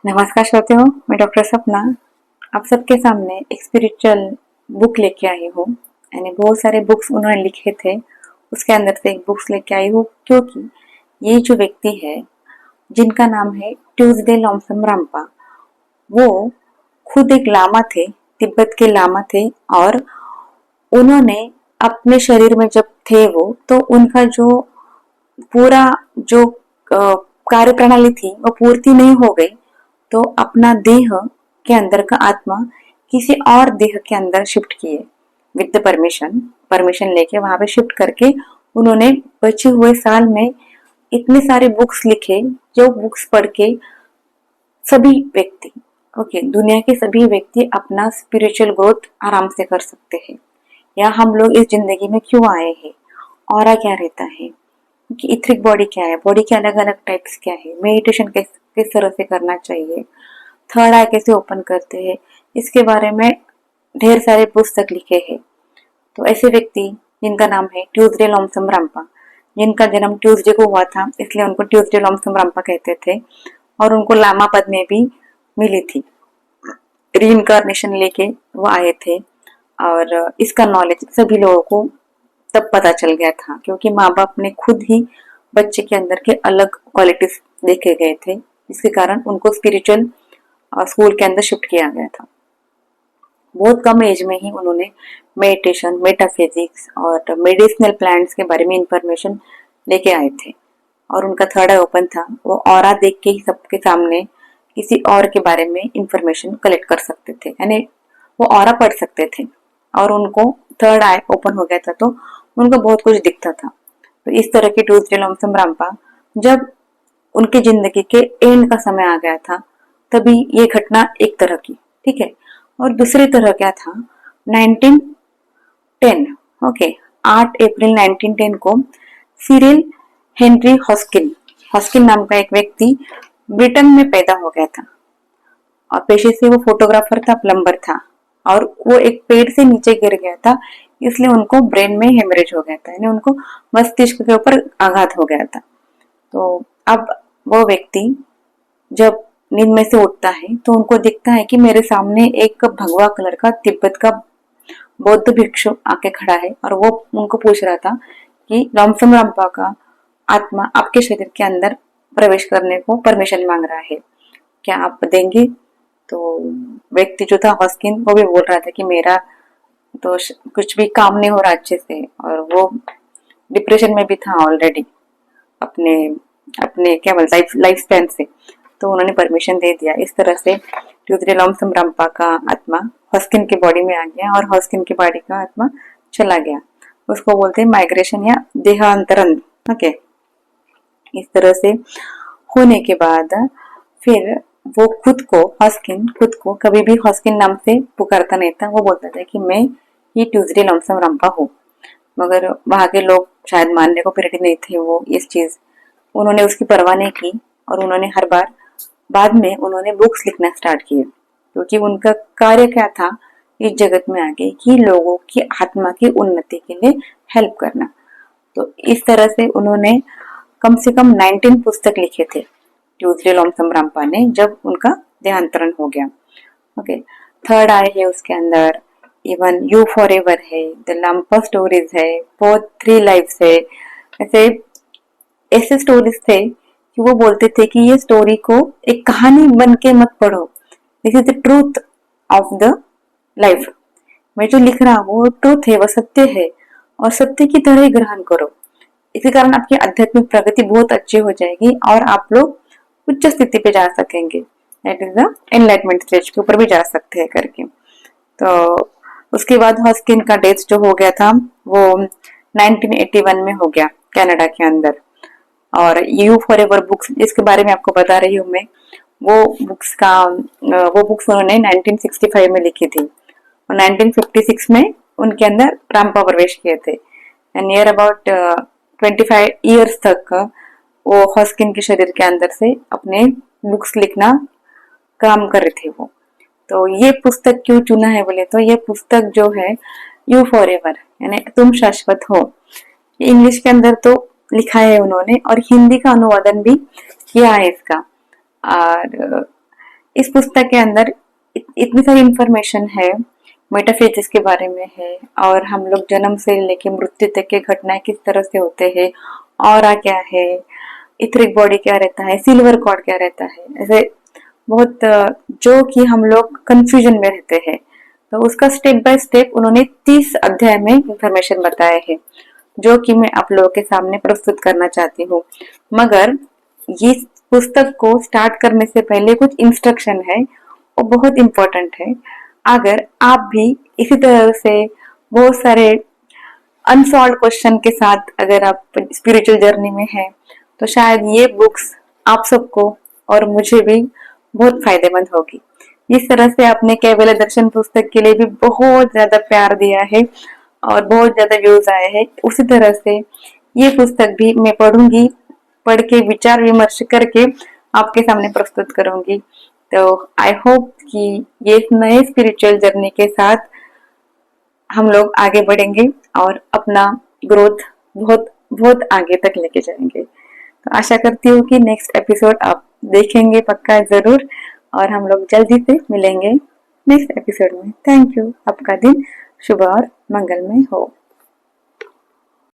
नमस्कार श्रोते हो, मैं डॉक्टर सपना आप सबके सामने एक स्पिरिचुअल बुक लेके आई हूँ। यानी बहुत सारे बुक्स उन्होंने लिखे थे, उसके अंदर से एक बुक्स लेके आई हूँ क्योंकि ये जो व्यक्ति है जिनका नाम है ट्यूसडे लोमसम रामपा, वो खुद एक लामा थे, तिब्बत के लामा थे। और उन्होंने अपने शरीर में जब थे वो, तो उनका जो पूरा जो कार्य प्रणाली थी वो पूर्ति नहीं हो गई, तो अपना देह के अंदर का आत्मा किसी और देह के अंदर शिफ्ट किए विद द परमिशन लेके वहां पे शिफ्ट करके उन्होंने बचे हुए साल में इतने सारे बुक्स लिखे, जो बुक्स पढ़ के सभी व्यक्ति दुनिया के सभी व्यक्ति अपना स्पिरिचुअल ग्रोथ आराम से कर सकते हैं। या हम लोग इस जिंदगी में क्यों आए हैं, ऑरा क्या रहता है, कि इथरिक बॉडी क्या है, बॉडी के अलग अलग टाइप्स क्या है, मेडिटेशन किस तरह से करना चाहिए, थर्ड आई कैसे ओपन करते हैं, इसके बारे में ढेर सारे पुस्तक लिखे हैं। तो ऐसे व्यक्ति जिनका नाम है ट्यूसडे लोमसम रामपा, जिनका जन्म ट्यूसडे को हुआ था इसलिए उनको ट्यूसडे लोमसम रामपा कहते थे, और उनको लामा पद में भी मिली थी, रीइंकार्नेशन लेके वो आए थे। और इसका नॉलेज सभी लोगों को तब पता चल गया था, क्योंकि माँ बाप ने खुद ही बच्चे के अंदर के अलग क्वालिटीज देखे गए थे, जिसके कारण उनको स्पिरिचुअल स्कूल के अंदर शिफ्ट किया गया था। बहुत कम एज में ही उन्होंने मेडिटेशन, मेटाफिजिक्स और मेडिसिनल प्लांट्स के बारे में इंफॉर्मेशन लेके आए थे। और उनका थर्ड आई ओपन था, वो ऑरा देख के ही सबके सामने किसी और के बारे में इंफॉर्मेशन कलेक्ट कर सकते थे, यानी वो ऑरा पढ़ सकते थे। और उनको थर्ड आई ओपन हो गया था, तो उनको बहुत कुछ दिखता था। तो इस तरह की ट्यूसडे लोमसम रामपा, जब उनकी जिंदगी के एंड का समय आ गया था, तभी ये घटना एक तरह की, ठीक है। और दूसरी तरह क्या था, 1910, 8 अप्रैल 1910 को सिरिल हेनरी हॉस्किन हॉस्किन नाम का एक व्यक्ति ब्रिटेन में पैदा हो गया था। और पेशे से वो फोटोग्राफर था, प्लम्बर था, और वो एक पेड़ से नीचे गिर गया था, इसलिए उनको ब्रेन में हेमरेज हो गया था, यानी उनको मस्तिष्क के ऊपर आघात हो गया था। तो अब वो व्यक्ति जब नींद में से उठता है तो उनको दिखता है कि मेरे सामने एक भगवा कलर का तिब्बत का बौद्ध भिक्षु आके खड़ा है, और वो उनको पूछ रहा था कि लोमसम रामपा का आत्मा आपके शरीर के अंदर प्रवेश करने को परमिशन मांग रहा है, क्या आप देंगे? तो व्यक्ति जो था हॉस्किन, वो भी बोल रहा था कि मेरा तो कुछ भी काम नहीं हो रहा अच्छे से, और वो डिप्रेशन में भी था ऑलरेडी अपने अपने क्या बोलते लाइफ स्पैन से। तो उन्होंने परमिशन दे दिया। इस तरह से ट्यूसडे लोमसम रामपा का आत्मा हॉस्किन के बॉडी में आ गया, और हॉस्किन की बॉडी का आत्मा चला गया। उसको बोलते हैं माइग्रेशन या देहांतरण। ओके, इस तरह से होने के बाद फिर वो हॉस्किन खुद को कभी भी हॉस्किन नाम से पुकारता नहीं था। वो बोलता था कि मैं ये ट्यूसडे लोमसम रामपा हूँ, मगर वहां के लोग शायद मानने को रेडी नहीं थे वो इस चीज। उन्होंने उसकी परवाह नहीं की, और उन्होंने हर बार बाद में उन्होंने बुक्स लिखना स्टार्ट किए, क्योंकि उनका कार्य क्या था इस जगत में आगे कि लोगों की आत्मा की उन्नति के लिए हेल्प करना। तो इस तरह से उन्होंने कम से कम 19 पुस्तक लिखे थे ट्यूसडे लोमसम रामपा ने, जब उनका देहांतरण हो गया। ओके, थर्ड आई है उसके अंदर, इवन यू फॉर एवर है, द लंपा स्टोरीज है, बोथ थ्री लाइफ्स है। ऐसे ऐसे स्टोरीज थे कि वो बोलते थे कि ये स्टोरी को एक कहानी बन के मत पढ़ो, this is the truth of the life. मैं जो लिख रहा हूँ वो ट्रूथ है, वो सत्य है, और सत्य की तरह ही ग्रहण करो। इसी कारण आपकी आध्यात्मिक प्रगति बहुत अच्छी हो जाएगी, और आप लोग उच्च स्थिति पे जा सकेंगे, that is the enlightenment stage के ऊपर भी जा सकते हैं करके। तो उसके बाद हॉस्किन का डेथ जो हो गया था वो 1981 में हो गया कनाडा के अंदर। और यू फॉर एवर बुक्स, इसके बारे में आपको बता रही हूँ मैं, वो बुक्स उन्होंने 1965 में लिखी थी, और 1956 में उनके अंदर रामपा प्रवेश किए थे। नियर अबाउट 25 ईयर्स तक वो हॉस्किन के शरीर के अंदर से अपने बुक्स लिखना काम कर रहे थे वो। तो ये पुस्तक क्यों चुना है बोले तो, ये पुस्तक जो है यू फॉर एवर, यानी तुम शाश्वत हो, इंग्लिश के अंदर तो लिखा है उन्होंने, और हिंदी का अनुवादन भी किया है इसका। और इस पुस्तक के अंदर इतनी सारी इंफॉर्मेशन है, मेटाफिजिक्स के बारे में है, और हम लोग जन्म से लेके मृत्यु तक के घटनाएं किस तरह से होते हैं, ऑरा क्या है, इथरिक बॉडी क्या रहता है, सिल्वर कॉर्ड क्या रहता है, ऐसे बहुत जो कि हम लोग कंफ्यूजन में रहते हैं। तो उसका स्टेप बाय स्टेप उन्होंने 30 अध्याय में इंफॉर्मेशन बताए हैं, जो कि मैं आप लोगों के सामने प्रस्तुत करना चाहती हूँ। मगर ये पुस्तक को स्टार्ट करने से पहले कुछ इंस्ट्रक्शन है, वो बहुत इंपॉर्टेंट है। अगर आप भी इसी तरह से बहुत सारे अनसॉल्व क्वेश्चन के साथ अगर आप स्पिरिचुअल जर्नी में हैं, तो शायद ये बुक्स आप सबको और मुझे भी बहुत फायदेमंद होगी। जिस तरह से आपने कैवल्य दर्शन पुस्तक के लिए भी बहुत ज्यादा प्यार दिया है और बहुत ज्यादा व्यूज आए हैं, उसी तरह से ये पुस्तक भी मैं पढ़ूंगी, पढ़ के विचार विमर्श करके आपके सामने प्रस्तुत करूंगी। तो आई होप कि ये नए स्पिरिचुअल जर्नी के साथ हम लोग आगे बढ़ेंगे और अपना ग्रोथ बहुत बहुत आगे तक लेके जाएंगे। तो आशा करती हूँ कि नेक्स्ट एपिसोड आप देखेंगे पक्का जरूर, और हम लोग जल्दी से मिलेंगे नेक्स्ट एपिसोड में। Thank you. आपका दिन शुभ और मंगलमय हो।